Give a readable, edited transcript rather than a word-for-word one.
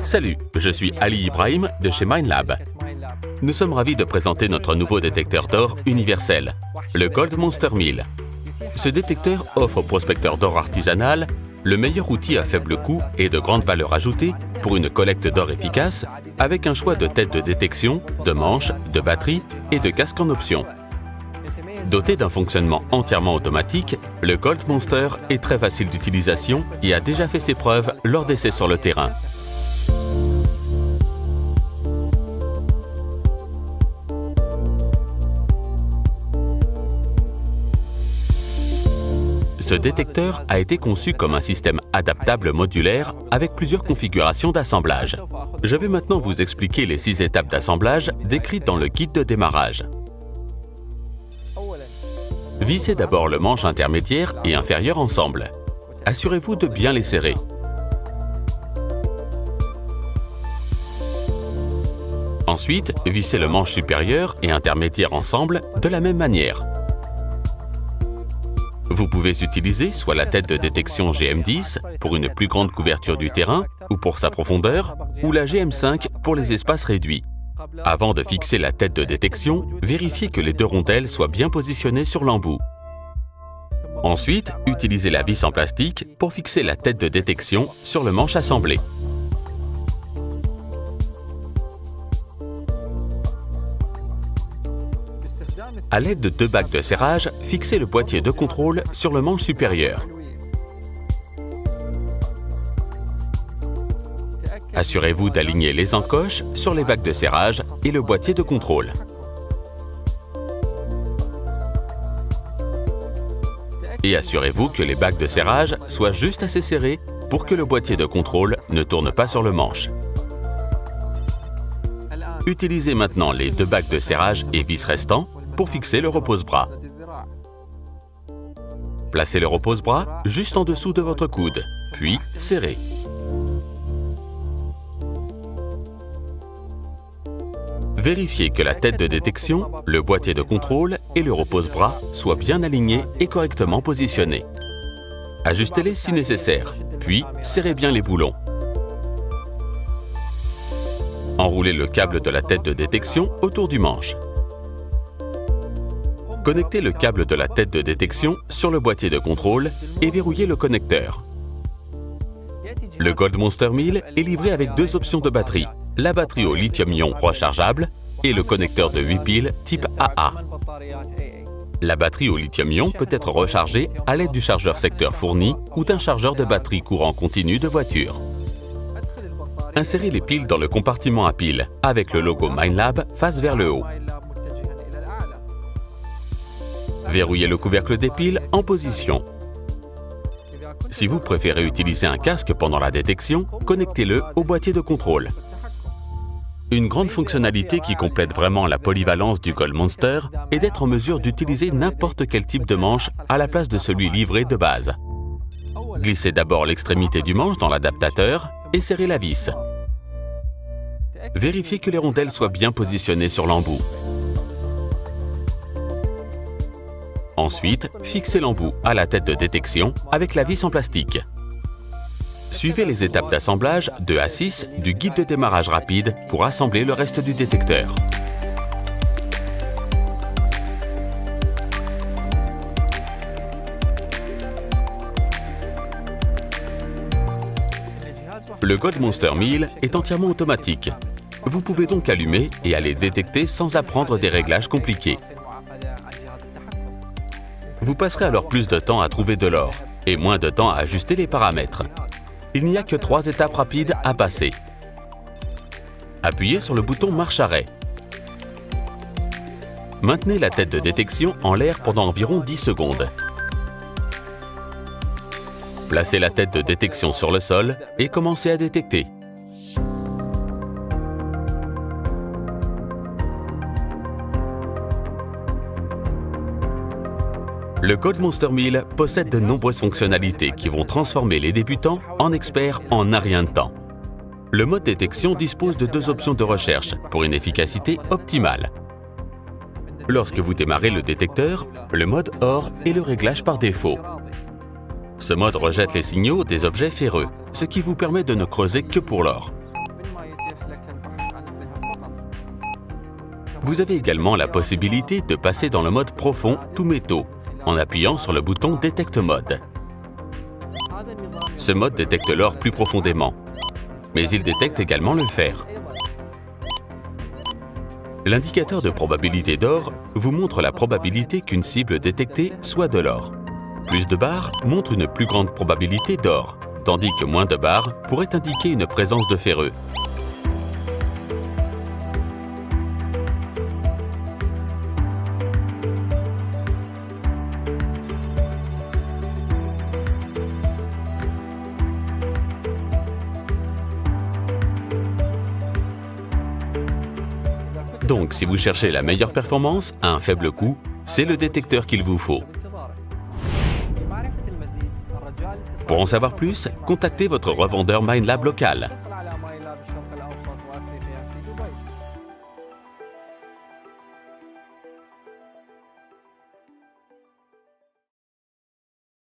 Salut, je suis Ali Ibrahim de chez Minelab. Nous sommes ravis de présenter notre nouveau détecteur d'or universel, le Gold Monster 1000. Ce détecteur offre au prospecteur d'or artisanal le meilleur outil à faible coût et de grande valeur ajoutée pour une collecte d'or efficace avec un choix de têtes de détection, de manches, de batteries et de casques en option. Doté d'un fonctionnement entièrement automatique, le Gold Monster est très facile d'utilisation et a déjà fait ses preuves lors d'essais sur le terrain. Ce détecteur a été conçu comme un système adaptable modulaire avec plusieurs configurations d'assemblage. Je vais maintenant vous expliquer les 6 étapes d'assemblage décrites dans le guide de démarrage. Vissez d'abord le manche intermédiaire et inférieur ensemble. Assurez-vous de bien les serrer. Ensuite, vissez le manche supérieur et intermédiaire ensemble de la même manière. Vous pouvez utiliser soit la tête de détection GM10 pour une plus grande couverture du terrain ou pour sa profondeur, ou la GM5 pour les espaces réduits. Avant de fixer la tête de détection, vérifiez que les 2 rondelles soient bien positionnées sur l'embout. Ensuite, utilisez la vis en plastique pour fixer la tête de détection sur le manche assemblé. À l'aide de 2 bacs de serrage, fixez le boîtier de contrôle sur le manche supérieur. Assurez-vous d'aligner les encoches sur les bacs de serrage et le boîtier de contrôle. Et assurez-vous que les bacs de serrage soient juste assez serrés pour que le boîtier de contrôle ne tourne pas sur le manche. Utilisez maintenant les 2 bacs de serrage et vis restants pour fixer le repose-bras. Placez le repose-bras juste en dessous de votre coude, puis serrez. Vérifiez que la tête de détection, le boîtier de contrôle et le repose-bras soient bien alignés et correctement positionnés. Ajustez-les si nécessaire, puis serrez bien les boulons. Enroulez le câble de la tête de détection autour du manche. Connectez le câble de la tête de détection sur le boîtier de contrôle et verrouillez le connecteur. Le Gold Monster 1000 est livré avec 2 options de batterie, la batterie au lithium-ion rechargeable et le connecteur de 8 piles type AA. La batterie au lithium-ion peut être rechargée à l'aide du chargeur secteur fourni ou d'un chargeur de batterie courant continu de voiture. Insérez les piles dans le compartiment à piles avec le logo Minelab face vers le haut. Verrouillez le couvercle des piles en position. Si vous préférez utiliser un casque pendant la détection, connectez-le au boîtier de contrôle. Une grande fonctionnalité qui complète vraiment la polyvalence du Gold Monster est d'être en mesure d'utiliser n'importe quel type de manche à la place de celui livré de base. Glissez d'abord l'extrémité du manche dans l'adaptateur et serrez la vis. Vérifiez que les rondelles soient bien positionnées sur l'embout. Ensuite, fixez l'embout à la tête de détection avec la vis en plastique. Suivez les étapes d'assemblage 2 à 6 du guide de démarrage rapide pour assembler le reste du détecteur. Le Gold Monster 1000 est entièrement automatique. Vous pouvez donc allumer et aller détecter sans apprendre des réglages compliqués. Vous passerez alors plus de temps à trouver de l'or et moins de temps à ajuster les paramètres. Il n'y a que 3 étapes rapides à passer. Appuyez sur le bouton marche-arrêt. Maintenez la tête de détection en l'air pendant environ 10 secondes. Placez la tête de détection sur le sol et commencez à détecter. Le Gold Monster 1000 possède de nombreuses fonctionnalités qui vont transformer les débutants en experts en un rien de temps. Le mode détection dispose de 2 options de recherche pour une efficacité optimale. Lorsque vous démarrez le détecteur, le mode or est le réglage par défaut. Ce mode rejette les signaux des objets ferreux, ce qui vous permet de ne creuser que pour l'or. Vous avez également la possibilité de passer dans le mode profond tous métaux en appuyant sur le bouton Détecte mode. Ce mode détecte l'or plus profondément, mais il détecte également le fer. L'indicateur de probabilité d'or vous montre la probabilité qu'une cible détectée soit de l'or. Plus de barres montrent une plus grande probabilité d'or, tandis que moins de barres pourraient indiquer une présence de ferreux. Donc, si vous cherchez la meilleure performance à un faible coût, c'est le détecteur qu'il vous faut. Pour en savoir plus, contactez votre revendeur Minelab local